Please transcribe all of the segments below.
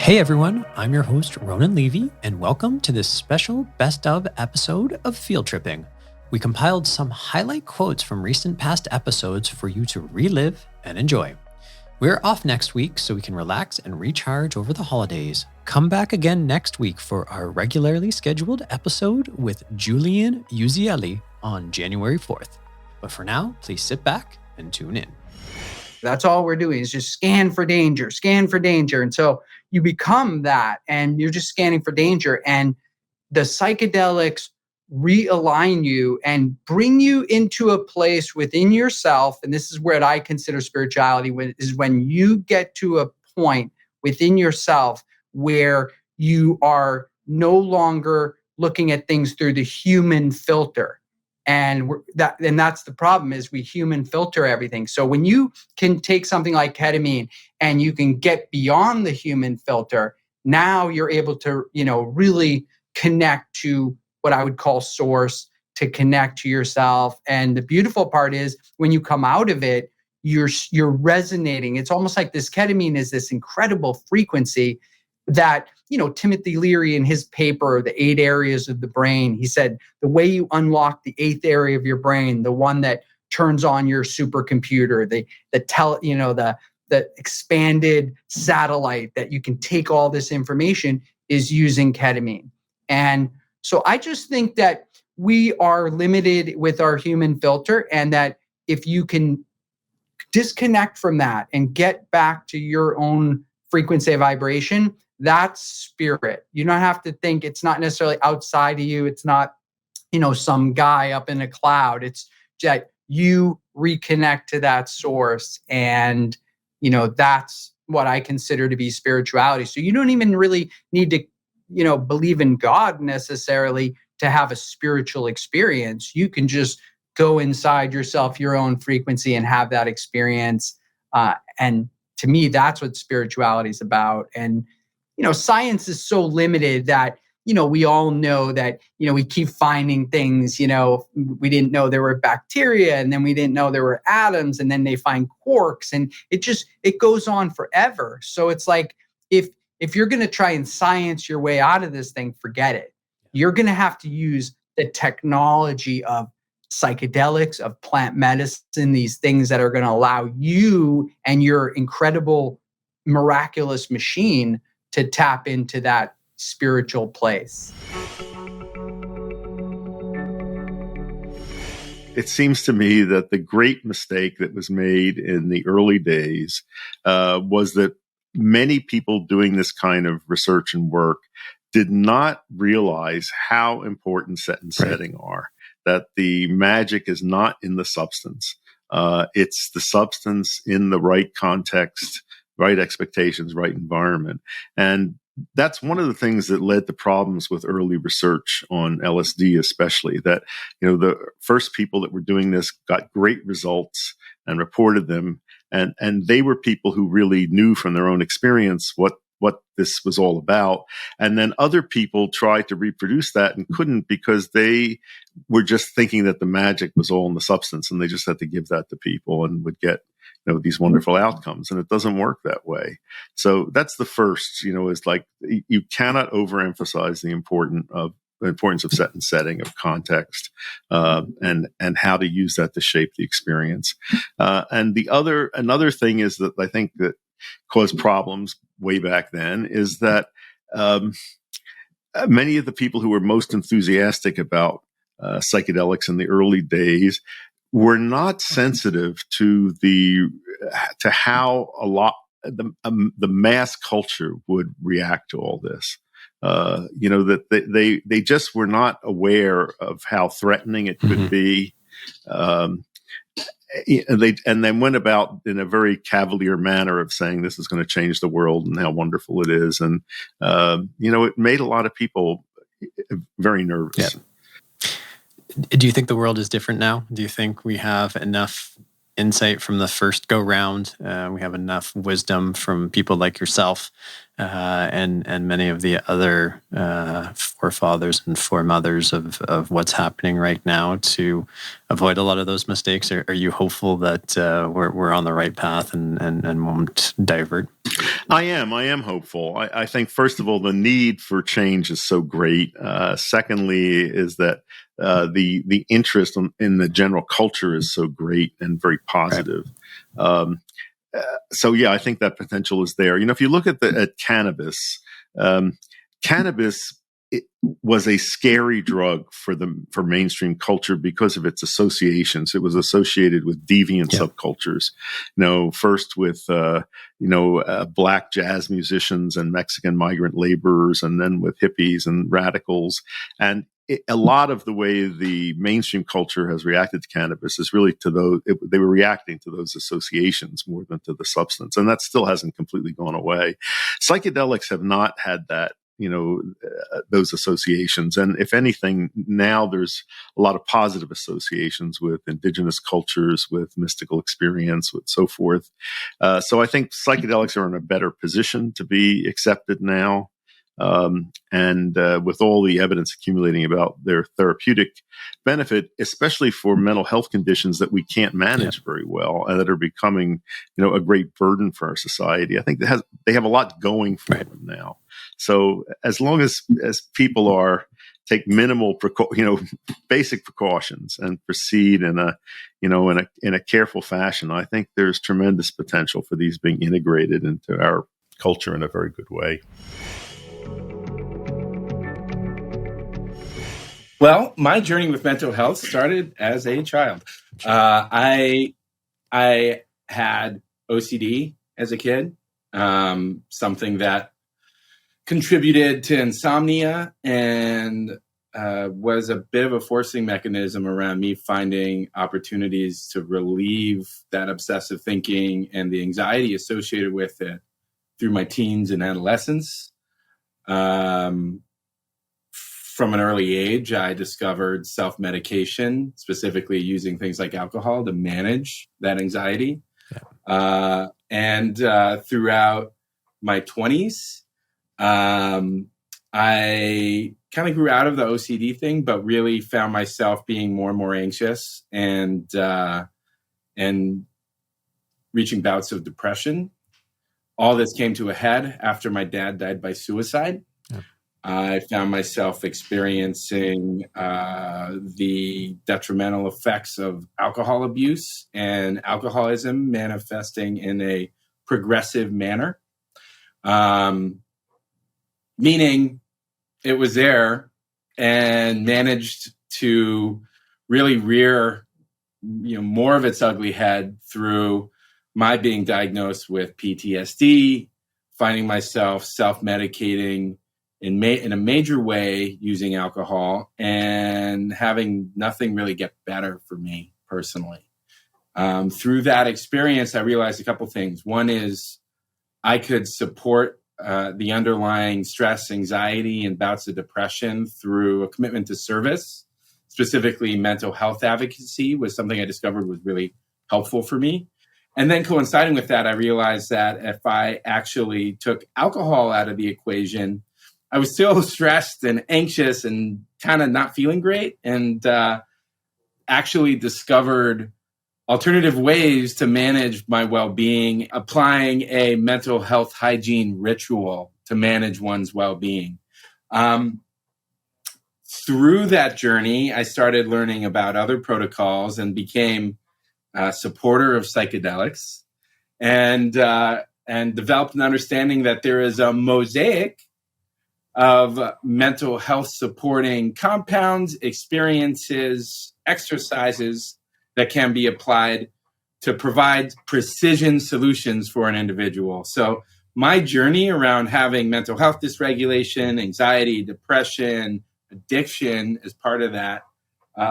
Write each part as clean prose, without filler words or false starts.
Hey everyone, I'm your host Ronan Levy, and welcome to this special best of episode of Field Tripping. We compiled some highlight quotes from recent past episodes for you to relive and enjoy. We're off next week so we can relax and recharge over the holidays. Come back again next week for our regularly scheduled episode with Julian Uzielli on January 4th. But for now, please sit back and tune in. That's all we're doing is just scan for danger. And so you become that and you're just scanning for danger. And the psychedelics realign you and bring you into a place within yourself. And this is where I consider spirituality is when you get to a point within yourself where you are no longer looking at things through the human filter. And that's the problem is we human filter everything. So when you can take something like ketamine and you can get beyond the human filter, now you're able to, really connect to what I would call source, to connect to yourself. And the beautiful part is when you come out of it, you're resonating. It's almost like this ketamine is this incredible frequency that, Timothy Leary in his paper, The 8 Areas of the Brain, he said, the way you unlock the 8th area of your brain, the one that turns on your supercomputer, the expanded satellite that you can take all this information is using ketamine. And so I just think that we are limited with our human filter, and that if you can disconnect from that and get back to your own frequency of vibration, that's spirit. You don't have to think it's not necessarily outside of you. It's not, some guy up in a cloud. It's that you reconnect to that source. And, that's what I consider to be spirituality. So you don't even really need to, believe in God necessarily to have a spiritual experience. You can just go inside yourself, your own frequency, and have that experience. And to me, that's what spirituality is about. And science is so limited that, we all know that, we keep finding things, we didn't know there were bacteria, and then we didn't know there were atoms, and then they find quarks, and it goes on forever. So it's like, if you're going to try and science your way out of this thing, forget it. You're going to have to use the technology of psychedelics, of plant medicine, these things that are going to allow you and your incredible, miraculous machine to tap into that spiritual place. It seems to me that the great mistake that was made in the early days was that many people doing this kind of research and work did not realize how important set and setting are, that the magic is not in the substance. It's the substance in the right context, right expectations, right environment. And that's one of the things that led to problems with early research on LSD, especially that, the first people that were doing this got great results and reported them. And they were people who really knew from their own experience what this was all about. And then other people tried to reproduce that and couldn't because they were just thinking that the magic was all in the substance, and they just had to give that to people and would get these wonderful outcomes. And it doesn't work that way. So that's the first, is like you cannot overemphasize the importance of set and setting, of context, and how to use that to shape the experience. And another thing is that I think that caused problems way back then is that many of the people who were most enthusiastic about psychedelics in the early days were not sensitive to how the mass culture would react to all this. That they just were not aware of how threatening it could be. And they went about in a very cavalier manner of saying this is going to change the world and how wonderful it is. And, it made a lot of people very nervous. Yeah. Do you think the world is different now? Do you think we have enough insight from the first go round? We have enough wisdom from people like yourself and many of the other forefathers and foremothers of what's happening right now to avoid a lot of those mistakes? Are you hopeful that we're on the right path and won't divert? I am hopeful. I think, first of all, the need for change is so great. Secondly, is that the interest in the general culture is so great and very positive. Right. So yeah, I think that potential is there. If you look at cannabis, cannabis was a scary drug for mainstream culture because of its associations. It was associated with deviant subcultures. First with black jazz musicians and Mexican migrant laborers, and then with hippies and radicals. And a lot of the way the mainstream culture has reacted to cannabis is really they were reacting to those associations more than to the substance. And that still hasn't completely gone away. Psychedelics have not had that, those associations. And if anything, now there's a lot of positive associations with indigenous cultures, with mystical experience, with so forth. So I think psychedelics are in a better position to be accepted now. And with all the evidence accumulating about their therapeutic benefit, especially for mental health conditions that we can't manage very well and that are becoming, a great burden for our society, I think they have a lot going for them now. So as long as people take minimal, basic precautions and proceed in a careful fashion, I think there's tremendous potential for these being integrated into our culture in a very good way. Well, my journey with mental health started as a child. I had OCD as a kid, something that contributed to insomnia and was a bit of a forcing mechanism around me finding opportunities to relieve that obsessive thinking and the anxiety associated with it through my teens and adolescence. From an early age, I discovered self-medication, specifically using things like alcohol to manage that anxiety. Yeah. And throughout my 20s, I kind of grew out of the OCD thing, but really found myself being more and more anxious and reaching bouts of depression. All this came to a head after my dad died by suicide. Yeah. I found myself experiencing the detrimental effects of alcohol abuse and alcoholism manifesting in a progressive manner. Meaning it was there and managed to really rear, more of its ugly head through my being diagnosed with PTSD, finding myself self-medicating in a major way using alcohol and having nothing really get better for me personally. Through that experience, I realized a couple things. One is I could support the underlying stress, anxiety, and bouts of depression through a commitment to service. Specifically, mental health advocacy was something I discovered was really helpful for me. And then coinciding with that, I realized that if I actually took alcohol out of the equation, I was still stressed and anxious and kind of not feeling great, and actually discovered alternative ways to manage my well-being, applying a mental health hygiene ritual to manage one's well-being. Through that journey, I started learning about other protocols and became a supporter of psychedelics and developed an understanding that there is a mosaic of mental health supporting compounds, experiences, exercises that can be applied to provide precision solutions for an individual. So my journey around having mental health dysregulation, anxiety, depression, addiction as part of that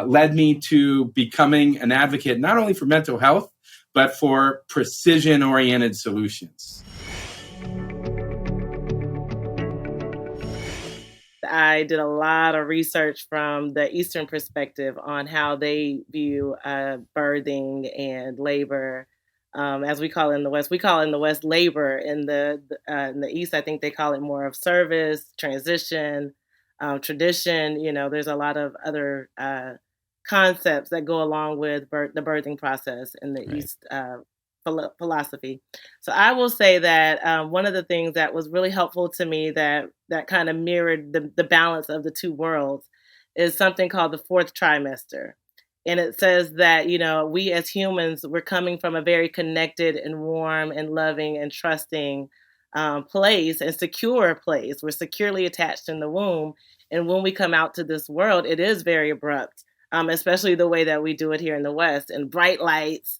led me to becoming an advocate, not only for mental health, but for precision-oriented solutions. I did a lot of research from the Eastern perspective on how they view birthing and labor as we call it in the West. We call it in the West labor. In the East, I think they call it more of service, transition, tradition. There's a lot of other concepts that go along with the birthing process in the East philosophy. So I will say that one of the things that was really helpful to me that kind of mirrored the balance of the two worlds is something called the fourth trimester. And it says that, we as humans, we're coming from a very connected and warm and loving and trusting place and secure place. We're securely attached in the womb. And when we come out to this world, it is very abrupt, especially the way that we do it here in the West, and bright lights,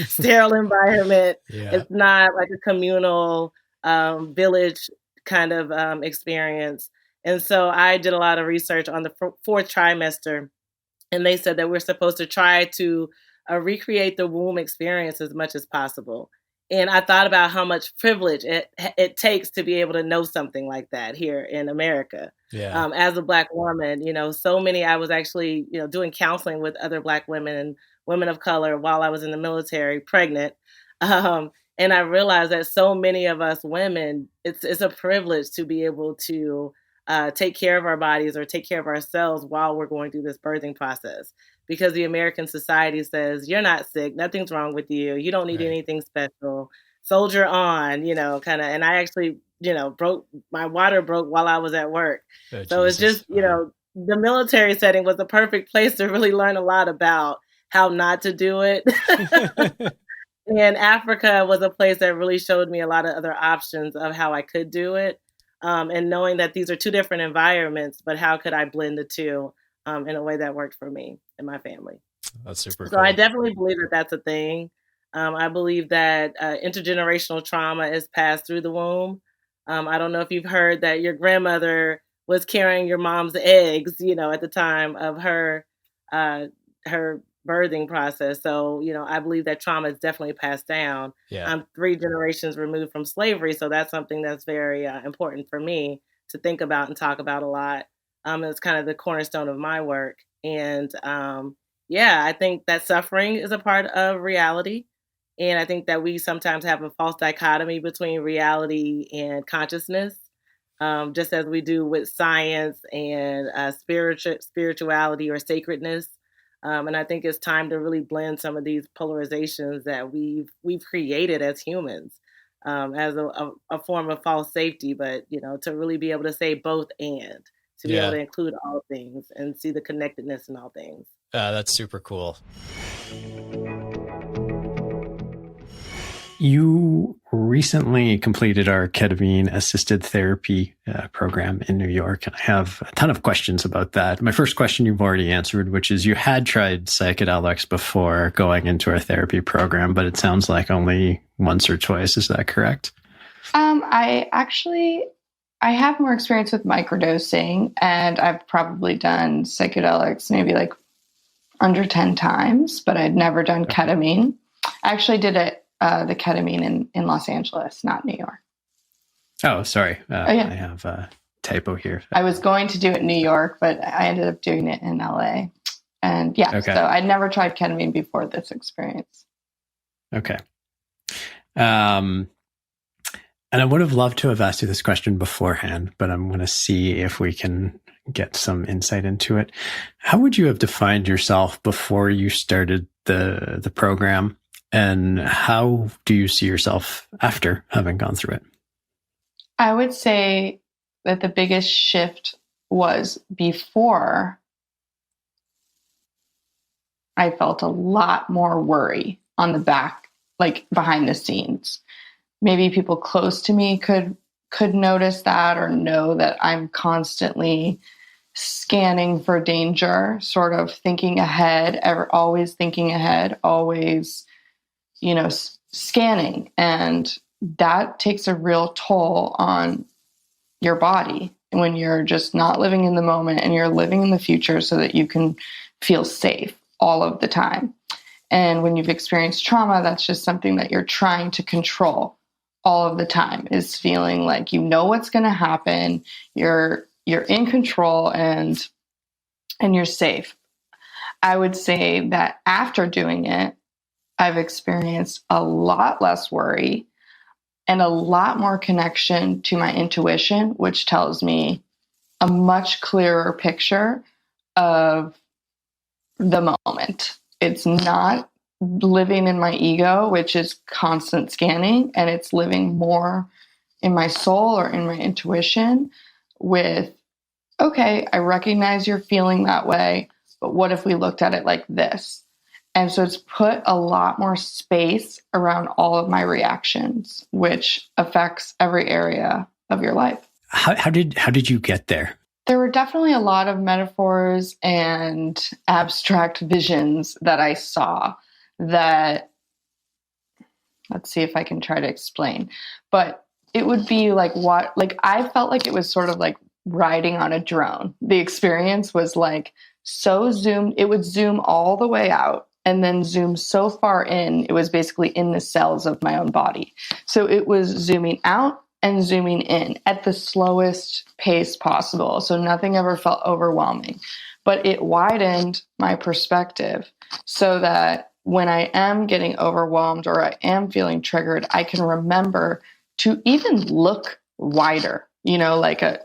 sterile environment. Yeah. It's not like a communal village kind of experience. And so I did a lot of research on the fourth trimester. And they said that we're supposed to try to recreate the womb experience as much as possible. And I thought about how much privilege it takes to be able to know something like that here in America. Yeah. As a Black woman, so many, I was actually, doing counseling with other Black women and women of color while I was in the military, pregnant. And I realized that so many of us women, it's a privilege to be able to take care of our bodies or take care of ourselves while we're going through this birthing process, because the American society says, you're not sick, nothing's wrong with you, you don't need anything special, soldier on, kind of. And I actually, my water broke while I was at work. So it's just, the military setting was the perfect place to really learn a lot about how not to do it. And Africa was a place that really showed me a lot of other options of how I could do it. And knowing that these are two different environments, but how could I blend the two in a way that worked for me and my family? That's super cool. So I definitely believe that that's a thing. I believe that intergenerational trauma is passed through the womb. I don't know if you've heard that your grandmother was carrying your mom's eggs, at the time of her birthing process. So, I believe that trauma is definitely passed down. Yeah. I'm 3 generations removed from slavery. So that's something that's very important for me to think about and talk about a lot. It's kind of the cornerstone of my work. And I think that suffering is a part of reality. And I think that we sometimes have a false dichotomy between reality and consciousness, just as we do with science and spirituality or sacredness. And I think it's time to really blend some of these polarizations that we've created as humans, as a form of false safety, but to really be able to say both and to be able to include all things and see the connectedness in all things. That's super cool. You recently completed our ketamine assisted therapy program in New York, and I have a ton of questions about that. My first question you've already answered, which is you had tried psychedelics before going into our therapy program, but it sounds like only once or twice. Is that correct? I have more experience with microdosing, and I've probably done psychedelics maybe like under 10 times, but I'd never done ketamine. I actually did the ketamine in Los Angeles, not New York. Oh, sorry. I have a typo here. I was going to do it in New York, but I ended up doing it in LA. And so I'd never tried ketamine before this experience. Okay. And I would have loved to have asked you this question beforehand, but I'm going to see if we can get some insight into it. How would you have defined yourself before you started the program? And how do you see yourself after having gone through it? I would say that the biggest shift was before I felt a lot more worry on the back, like behind the scenes. Maybe people close to me could notice that or know that I'm constantly scanning for danger, sort of thinking ahead, always thinking ahead, always scanning. And that takes a real toll on your body when you're just not living in the moment and you're living in the future so that you can feel safe all of the time. And when you've experienced trauma, that's just something that you're trying to control all of the time, is feeling like you know what's going to happen, you're in control and you're safe. I would say that after doing it, I've experienced a lot less worry and a lot more connection to my intuition, which tells me a much clearer picture of the moment. It's not living in my ego, which is constant scanning, and it's living more in my soul or in my intuition with, okay, I recognize you're feeling that way, but what if we looked at it like this? And so it's put a lot more space around all of my reactions, which affects every area of your life. How did you get there? There were definitely a lot of metaphors and abstract visions that I saw that, let's see if I can try to explain, but it would be like I felt like it was sort of like riding on a drone. The experience was like so zoomed, it would zoom all the way out and then zoom so far in, it was basically in the cells of my own body. So it was zooming out and zooming in at the slowest pace possible. So nothing ever felt overwhelming, but it widened my perspective so that when I am getting overwhelmed or I am feeling triggered, I can remember to even look wider,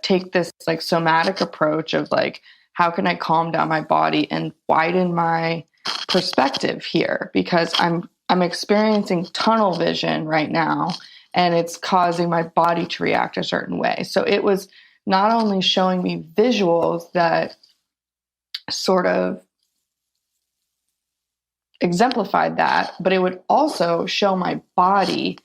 take this like somatic approach of like, how can I calm down my body and widen my perspective here? Because I'm experiencing tunnel vision right now, and it's causing my body to react a certain way. So it was not only showing me visuals that sort of exemplified that, but it would also show my body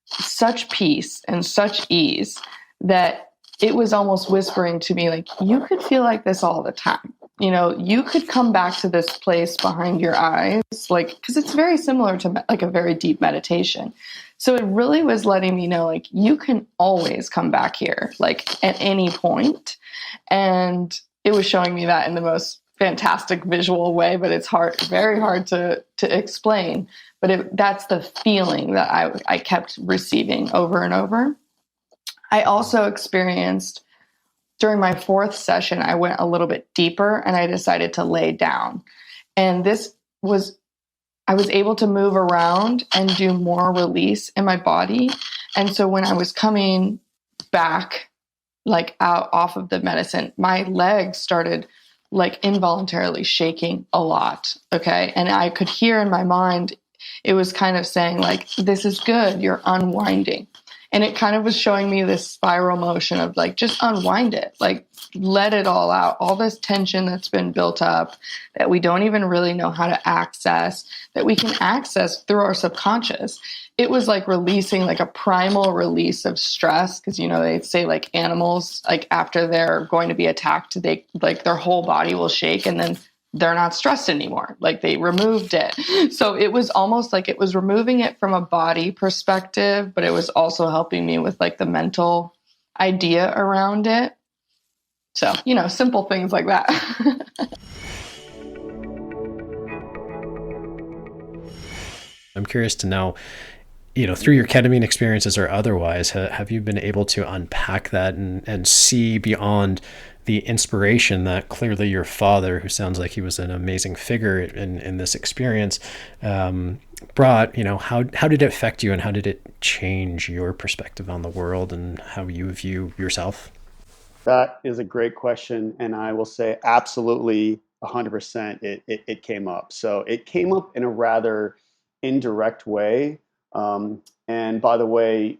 such peace and such ease that it was almost whispering to me, like, you could feel like this all the time. You could come back to this place behind your eyes, like, because it's very similar to like a very deep meditation. So it really was letting me know, like, you can always come back here, like at any point. And it was showing me that in the most fantastic visual way, but it's very hard to explain. But that's the feeling that I kept receiving over and over. I also experienced during my fourth session, I went a little bit deeper and I decided to lay down. And I was able to move around and do more release in my body. And so when I was coming back, like out off of the medicine, my legs started like involuntarily shaking a lot. Okay. And I could hear in my mind, it was kind of saying like, this is good. You're unwinding. And it kind of was showing me this spiral motion of like, just unwind it, like let it all out, all this tension that's been built up that we don't even really know how to access, that we can access through our subconscious. It was like releasing like a primal release of stress. Cause they say like animals, like after they're going to be attacked, they like their whole body will shake and then they're not stressed anymore. Like they removed it. So it was almost like it was removing it from a body perspective, but it was also helping me with like the mental idea around it. So, simple things like that. I'm curious to know, through your ketamine experiences or otherwise, have you been able to unpack that and see beyond the inspiration that clearly your father, who sounds like he was an amazing figure in this experience, brought? How did it affect you and how did it change your perspective on the world and how you view yourself? That is a great question. And I will say absolutely 100% it came up. So it came up in a rather indirect way. And by the way,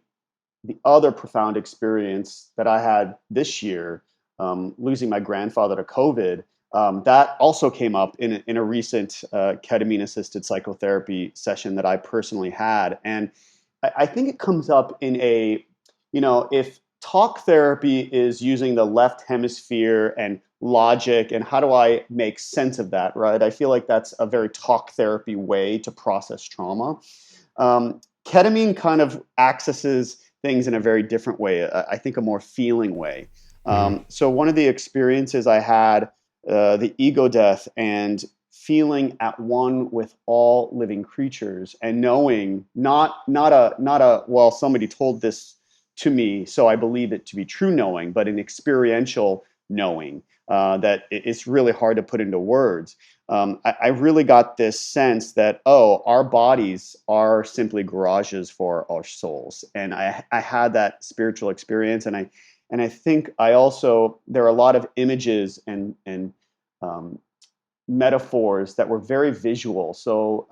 the other profound experience that I had this year, losing my grandfather to COVID, that also came up in a recent ketamine-assisted psychotherapy session that I personally had. And I think it comes up in if talk therapy is using the left hemisphere and logic and how do I make sense of that, right? I feel like that's a very talk therapy way to process trauma. Ketamine kind of accesses things in a very different way, I think a more feeling way. So one of the experiences I had, the ego death and feeling at one with all living creatures and knowing not a well, somebody told this to me, so I believe it to be true knowing, but an experiential knowing that it's really hard to put into words. I really got this sense that, our bodies are simply garages for our souls. And I had that spiritual experience. And I think I also, there are a lot of images and metaphors that were very visual. So,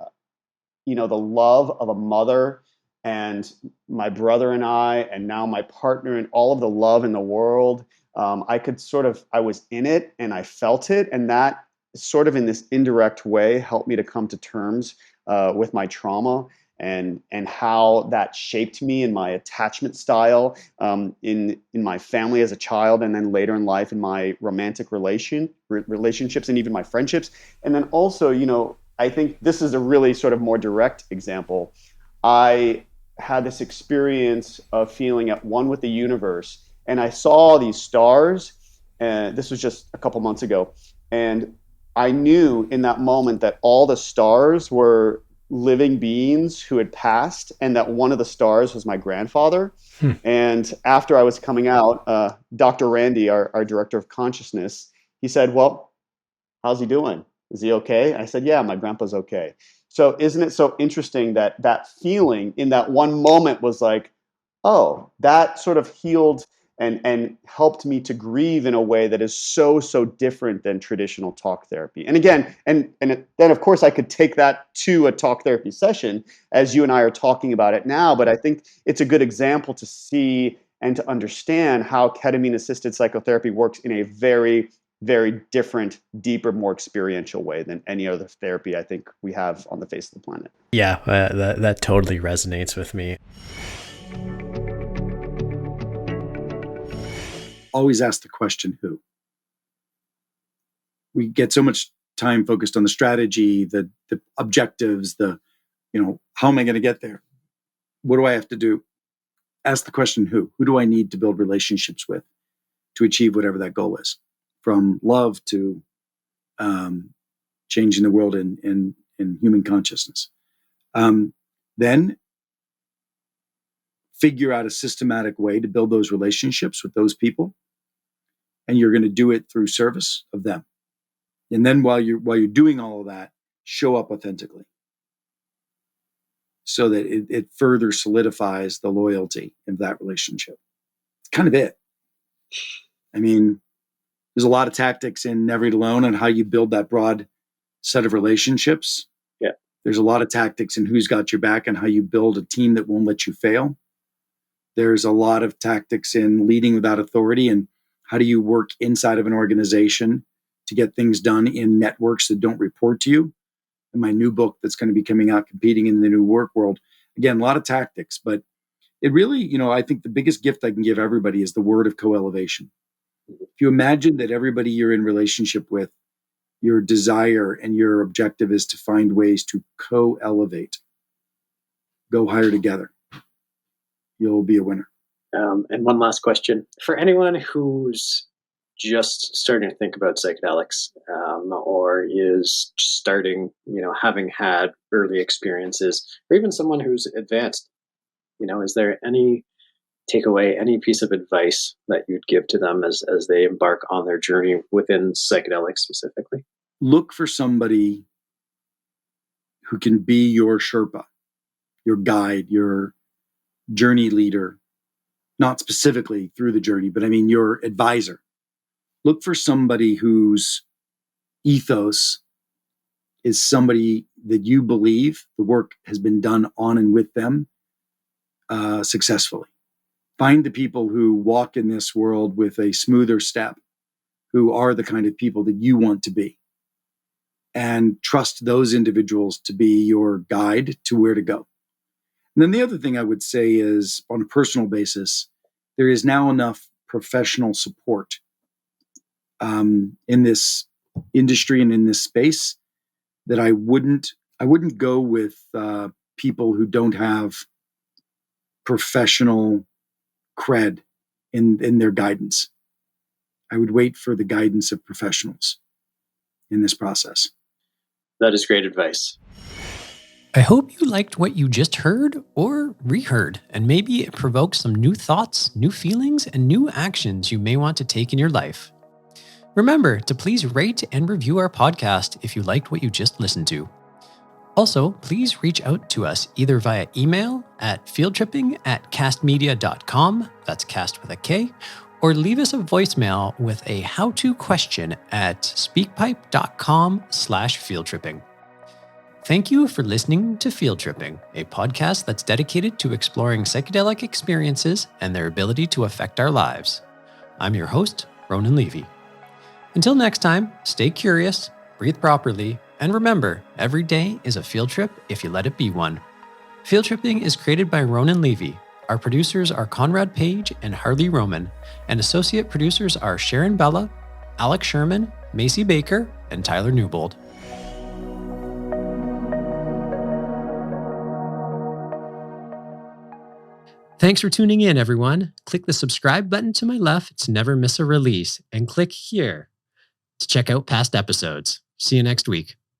the love of a mother and my brother and I, and now my partner, and all of the love in the world. I was in it and I felt it. And that sort of in this indirect way helped me to come to terms with my trauma and how that shaped me in my attachment style in my family as a child, and then later in life in my romantic relationships and even my friendships. And then also, I think this is a really sort of more direct example. I had this experience of feeling at one with the universe, and I saw these stars, and this was just a couple months ago. And I knew in that moment that all the stars were living beings who had passed, and that one of the stars was my grandfather. And after I was coming out, Dr. Randy, our director of consciousness, he said, "Well, how's he doing? Is he okay?" I said, "Yeah, my grandpa's okay." So isn't it so interesting that that feeling in that one moment was like, that sort of healed and helped me to grieve in a way that is so different than traditional talk therapy. And again, then of course I could take that to a talk therapy session as you and I are talking about it now, but I think it's a good example to see and to understand how ketamine-assisted psychotherapy works in a very, very different, deeper, more experiential way than any other therapy I think we have on the face of the planet. Yeah, that totally resonates with me. Always ask the question, who? We get so much time focused on the strategy, the objectives, how am I going to get there? What do I have to do? Ask the question, who? Who do I need to build relationships with to achieve whatever that goal is? From love to changing the world in human consciousness. Then figure out a systematic way to build those relationships with those people. And you're going to do it through service of them. And then while you're doing all of that, show up authentically, so that it further solidifies the loyalty of that relationship. It's kind of it. I mean, there's a lot of tactics in Never Eat Alone on how you build that broad set of relationships. Yeah. There's a lot of tactics in Who's Got Your Back and how you build a team that won't let you fail. There's a lot of tactics in Leading Without Authority and how do you work inside of an organization to get things done in networks that don't report to you. In my new book that's going to be coming out, Competing in the New Work World, again, a lot of tactics, but it really, I think the biggest gift I can give everybody is the word of co-elevation. If you imagine that everybody you're in relationship with, your desire and your objective is to find ways to co-elevate, go higher together, you'll be a winner. And one last question. For anyone who's just starting to think about psychedelics or is starting, having had early experiences, or even someone who's advanced, is there any takeaway, any piece of advice that you'd give to them as they embark on their journey within psychedelics specifically? Look for somebody who can be your Sherpa, your guide, your journey leader, not specifically through the journey, but I mean your advisor. Look for somebody whose ethos is somebody that you believe the work has been done on and with them successfully. Find the people who walk in this world with a smoother step, who are the kind of people that you want to be, and trust those individuals to be your guide to where to go. And then the other thing I would say is, on a personal basis, there is now enough professional support in this industry and in this space that I wouldn't go with people who don't have professional cred in their guidance. I would wait for the guidance of professionals in this process. That is great advice. I hope you liked what you just heard or reheard, and maybe it provokes some new thoughts, new feelings, and new actions you may want to take in your life. Remember to please rate and review our podcast if you liked what you just listened to. Also, please reach out to us either via email at fieldtripping@castmedia.com, that's cast with a K, or leave us a voicemail with a how-to question at speakpipe.com/fieldtripping. Thank you for listening to Field Tripping, a podcast that's dedicated to exploring psychedelic experiences and their ability to affect our lives. I'm your host, Ronan Levy. Until next time, stay curious, breathe properly, and remember, every day is a field trip if you let it be one. Field Tripping is created by Ronan Levy. Our producers are Conrad Page and Harley Roman, and associate producers are Sharon Bella, Alex Sherman, Macy Baker, and Tyler Newbold. Thanks for tuning in, everyone. Click the subscribe button to my left to never miss a release, and click here to check out past episodes. See you next week.